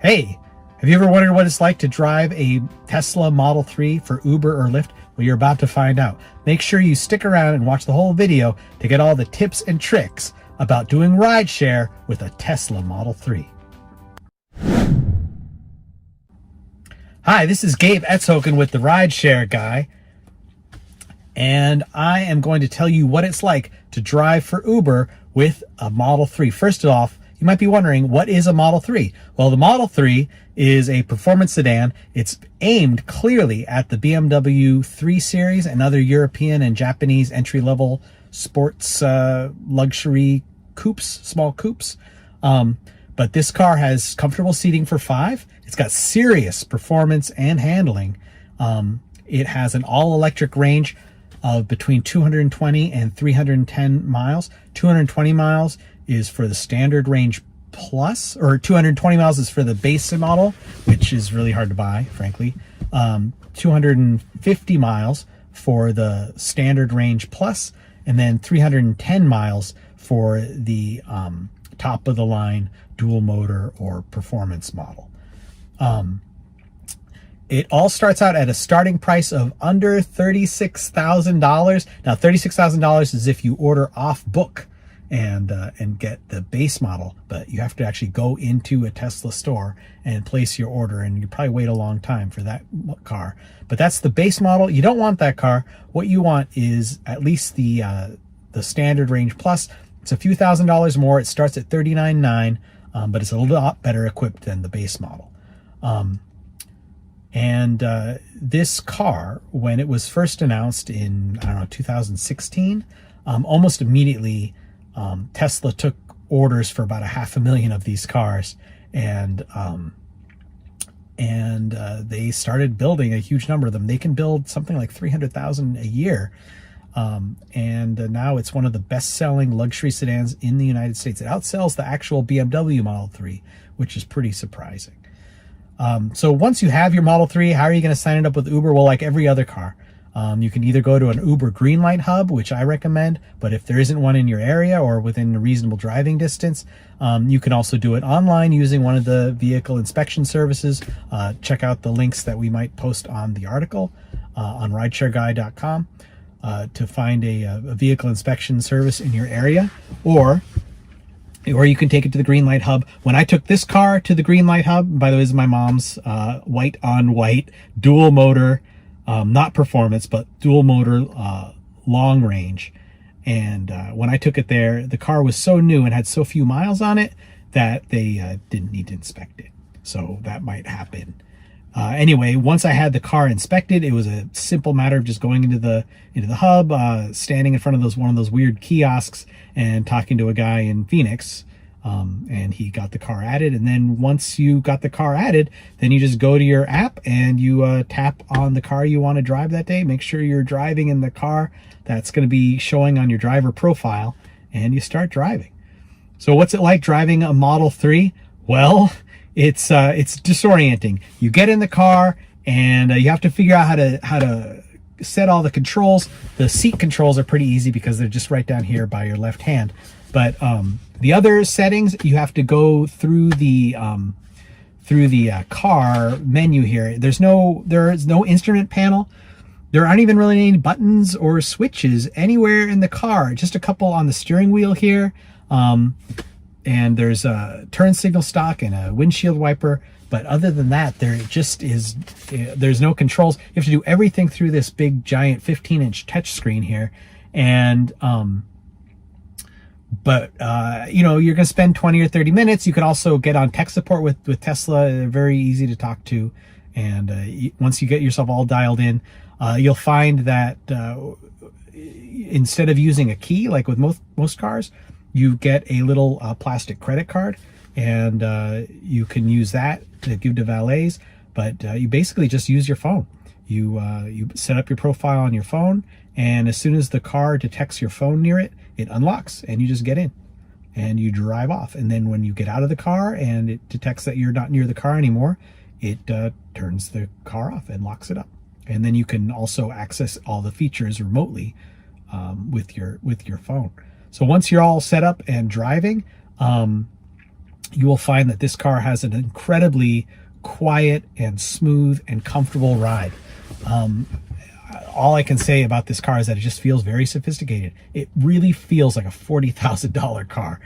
Hey, have you ever wondered what it's like to drive a Tesla Model 3 for Uber or Lyft? Well, you're about to find out. Make sure you stick around and watch the whole video to get all the tips and tricks about doing rideshare with a Tesla Model 3. Hi, this is Gabe Etzhoken with the Rideshare Guy, and I am going to tell you what it's like to drive for Uber with a Model 3. First off, you might be wondering, what is a Model 3? Well, the Model 3 is a performance sedan. It's aimed clearly at the BMW 3 Series and other European and Japanese entry-level sports luxury coupes, small coupes. But this car has comfortable seating for 5. It's got serious performance and handling. It has an all-electric range of between 220 and 310 miles. 220 miles is for the standard range plus, or 220 miles is for the base model, which is really hard to buy, frankly. 250 miles for the standard range plus, and then 310 miles for the top of the line dual motor or performance model. It all starts out at a starting price of under $36,000. Now, $36,000 is if you order off book and get the base model, but you have to actually go into a Tesla store and place your order, and you probably wait a long time for that car. But that's the base model. You don't want that car. What you want is at least the standard range plus. It's a few $1,000s more. It starts at $39,900, but it's a lot better equipped than the base model. This car, when it was first announced in, I don't know, 2016, almost immediately Tesla took orders for about 500,000 of these cars, and they started building a huge number of them. They can build something like 300,000 a year. Now it's one of the best-selling luxury sedans in the United States. It outsells the actual BMW Model 3, which is pretty surprising. So once you have your Model 3, how are you going to sign it up with Uber? Well, like every other car, you can either go to an Uber Greenlight hub, which I recommend, but if there isn't one in your area or within a reasonable driving distance, you can also do it online using one of the vehicle inspection services. Check out the links that we might post on the article on rideshareguy.com to find a vehicle inspection service in your area, or you can take it to the Greenlight hub. When I took this car to the Greenlight hub, by the way, this is my mom's white on white dual motor, not performance, but dual motor long range. And when I took it there, the car was so new and had so few miles on it that they didn't need to inspect it. So that might happen. Anyway, once I had the car inspected, it was a simple matter of just going into the hub, standing in front of one of those weird kiosks and talking to a guy in Phoenix, and he got the car added. And then once you got the car added, then you just go to your app and you tap on the car you want to drive that day. Make sure you're driving in the car that's going to be showing on your driver profile, and you start driving. So what's it like driving a Model 3? Well, it's disorienting. You get in the car and you have to figure out how to set all the controls. The seat controls are pretty easy because they're just right down here by your left hand. But the other settings, you have to go through the car menu here. There is no instrument panel. There aren't even really any buttons or switches anywhere in the car. Just a couple on the steering wheel here. And there's a turn signal stock and a windshield wiper. But other than that, there's no controls. You have to do everything through this big, giant 15-inch touchscreen here. And, you know, you're going to spend 20 or 30 minutes. You can also get on tech support with Tesla. They're very easy to talk to. And once you get yourself all dialed in, you'll find that instead of using a key, like with most cars, you get a little plastic credit card, and you can use that to give to valets, but you basically just use your phone. You set up your profile on your phone, and as soon as the car detects your phone near it, it unlocks, and you just get in, and you drive off. And then when you get out of the car and it detects that you're not near the car anymore, it turns the car off and locks it up. And then you can also access all the features remotely with your phone. So once you're all set up and driving, you will find that this car has an incredibly quiet and smooth and comfortable ride. All I can say about this car is that it just feels very sophisticated. It really feels like a $40,000 car,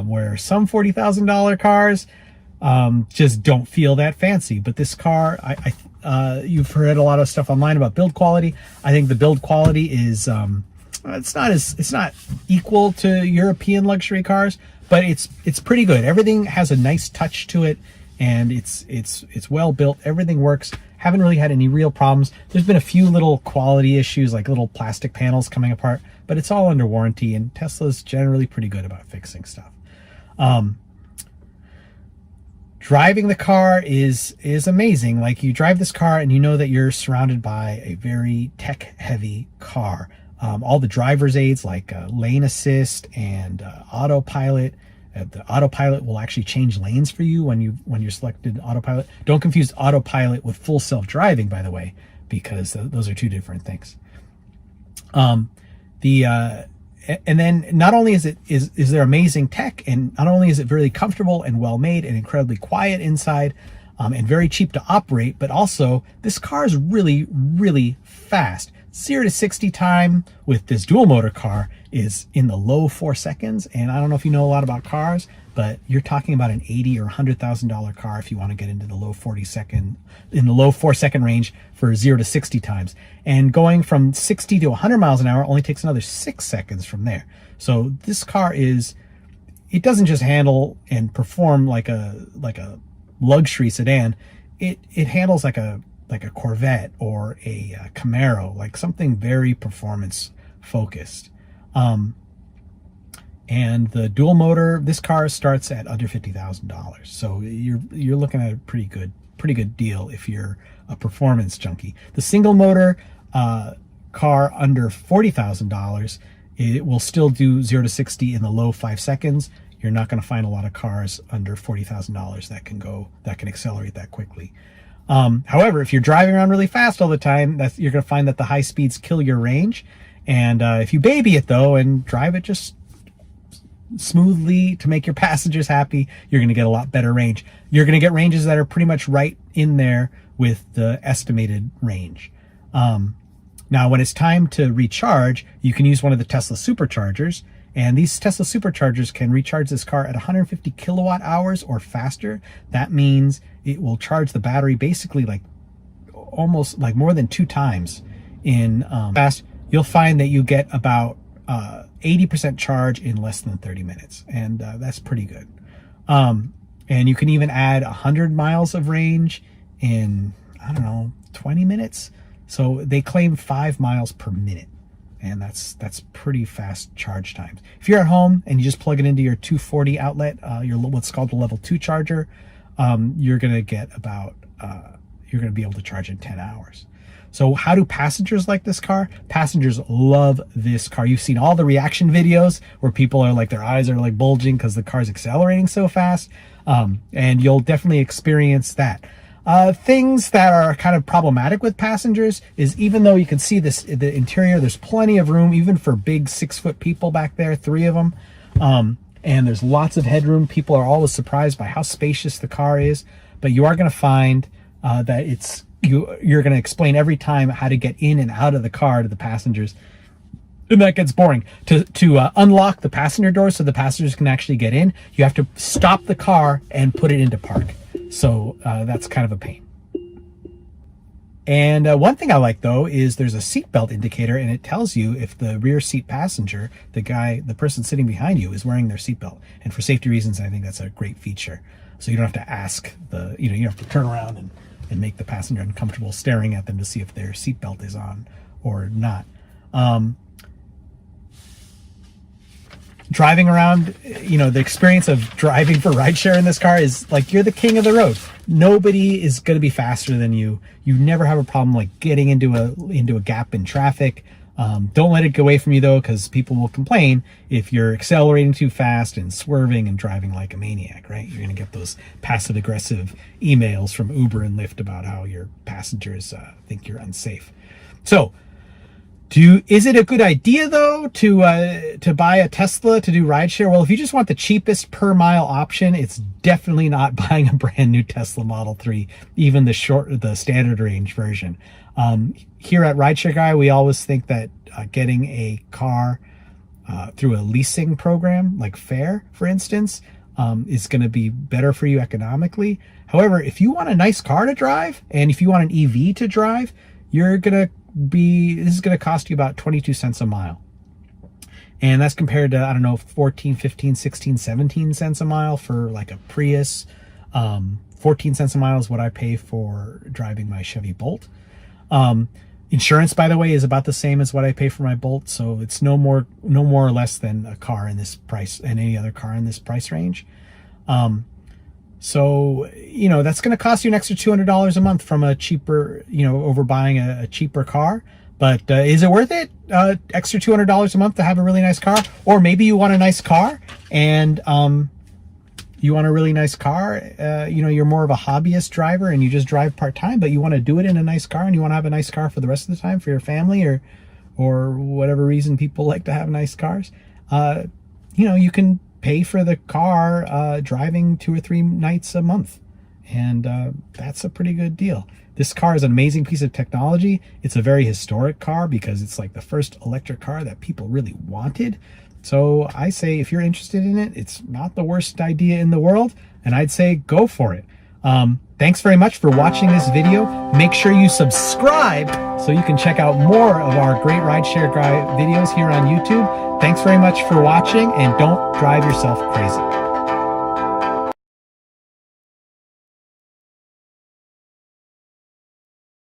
where some $40,000 cars just don't feel that fancy. But this car, you've heard a lot of stuff online about build quality. I think the build quality is it's not equal to European luxury cars, but it's pretty good. Everything has a nice touch to it, and it's well built. Everything works. Haven't really had any real problems. There's been a few little quality issues, like little plastic panels coming apart, but it's all under warranty, and Tesla's generally pretty good about fixing stuff. Driving the car is amazing. Like, you drive this car and you know that you're surrounded by a very tech heavy car. All the driver's aids like lane assist and autopilot. The autopilot will actually change lanes for you when you're selected autopilot. Don't confuse autopilot with full self-driving, by the way, because those are two different things. And then not only is there amazing tech, and not only is it very comfortable and well made and incredibly quiet inside, and very cheap to operate, but also this car is really, really fast. 0 to 60 time with this dual motor car is in the low 4 seconds. And I don't know if you know a lot about cars, but you're talking about an $80,000 or $100,000 car if you want to get into the low 4 second range for 0 to 60 times. And going from 60 to 100 miles an hour only takes another 6 seconds from there. So this car it doesn't just handle and perform like a luxury sedan. It handles like a Corvette or a Camaro, like something very performance focused. And the dual motor, this car starts at under $50,000. So you're looking at a pretty good deal if you're a performance junkie. The single motor car under $40,000, it will still do 0 to 60 in the low 5 seconds. You're not going to find a lot of cars under $40,000 that can accelerate that quickly. However, if you're driving around really fast all the time, you're going to find that the high speeds kill your range. And if you baby it though and drive it just smoothly to make your passengers happy, you're going to get a lot better range. You're going to get ranges that are pretty much right in there with the estimated range. Now, when it's time to recharge, you can use one of the Tesla superchargers. And these Tesla superchargers can recharge this car at 150 kilowatt hours or faster. That means it will charge the battery basically like almost like more than 2 times in fast. You'll find that you get about 80% charge in less than 30 minutes. And that's pretty good. And you can even add 100 miles of range in, I don't know, 20 minutes. So they claim 5 miles per minute. And that's pretty fast charge times. If you're at home and you just plug it into your 240 outlet, your what's called the level 2 charger, you're gonna get about you're gonna be able to charge in 10 hours. So how do passengers like this car? Passengers love this car. You've seen all the reaction videos where people are like, their eyes are like bulging because the car's accelerating so fast, and you'll definitely experience that. Things that are kind of problematic with passengers is, even though you can see the interior, there's plenty of room, even for big 6-foot people back there, 3 of them. And there's lots of headroom. People are always surprised by how spacious the car is, but you are going to find that you're going to explain every time how to get in and out of the car to the passengers. And that gets boring. To unlock the passenger door so the passengers can actually get in, you have to stop the car and put it into park. So that's kind of a pain. And one thing I like though is there's a seatbelt indicator, and it tells you if the rear seat passenger, the person sitting behind you, is wearing their seatbelt. And for safety reasons, I think that's a great feature. So you don't have to ask you don't have to turn around and make the passenger uncomfortable staring at them to see if their seatbelt is on or not. Driving around, the experience of driving for rideshare in this car is like you're the king of the road. Nobody is going to be faster than you. You never have a problem like getting into a gap in traffic. Don't let it get away from you though, because people will complain if you're accelerating too fast and swerving and driving like a maniac, right? You're going to get those passive aggressive emails from Uber and Lyft about how your passengers think you're unsafe. So Is it a good idea though to buy a Tesla to do rideshare? Well, if you just want the cheapest per mile option, it's definitely not buying a brand new Tesla Model 3, even the standard range version. Here at Rideshare Guy, we always think that getting a car through a leasing program like Fair, for instance, is going to be better for you economically. However, if you want a nice car to drive and if you want an EV to drive, this is going to cost you about 22 cents a mile. And that's compared to, I don't know, 14, 15, 16, 17 cents a mile for like a Prius. 14 cents a mile is what I pay for driving my Chevy Bolt. Insurance, by the way, is about the same as what I pay for my Bolt. So it's no more or less than a car in this price and any other car in this price range. So, that's going to cost you an extra $200 a month from a cheaper, over buying a cheaper car. But is it worth it? Extra $200 a month to have a really nice car? Or maybe you want a nice car and you want a really nice car. You're more of a hobbyist driver and you just drive part-time, but you want to do it in a nice car and you want to have a nice car for the rest of the time for your family or whatever reason people like to have nice cars. You can pay for the car driving 2 or 3 nights a month. And that's a pretty good deal. This car is an amazing piece of technology. It's a very historic car because it's like the first electric car that people really wanted. So I say if you're interested in it, it's not the worst idea in the world. And I'd say go for it. Thanks very much for watching this video. Make sure you subscribe so you can check out more of our great Rideshare Guy videos here on YouTube. Thanks very much for watching, and don't drive yourself crazy.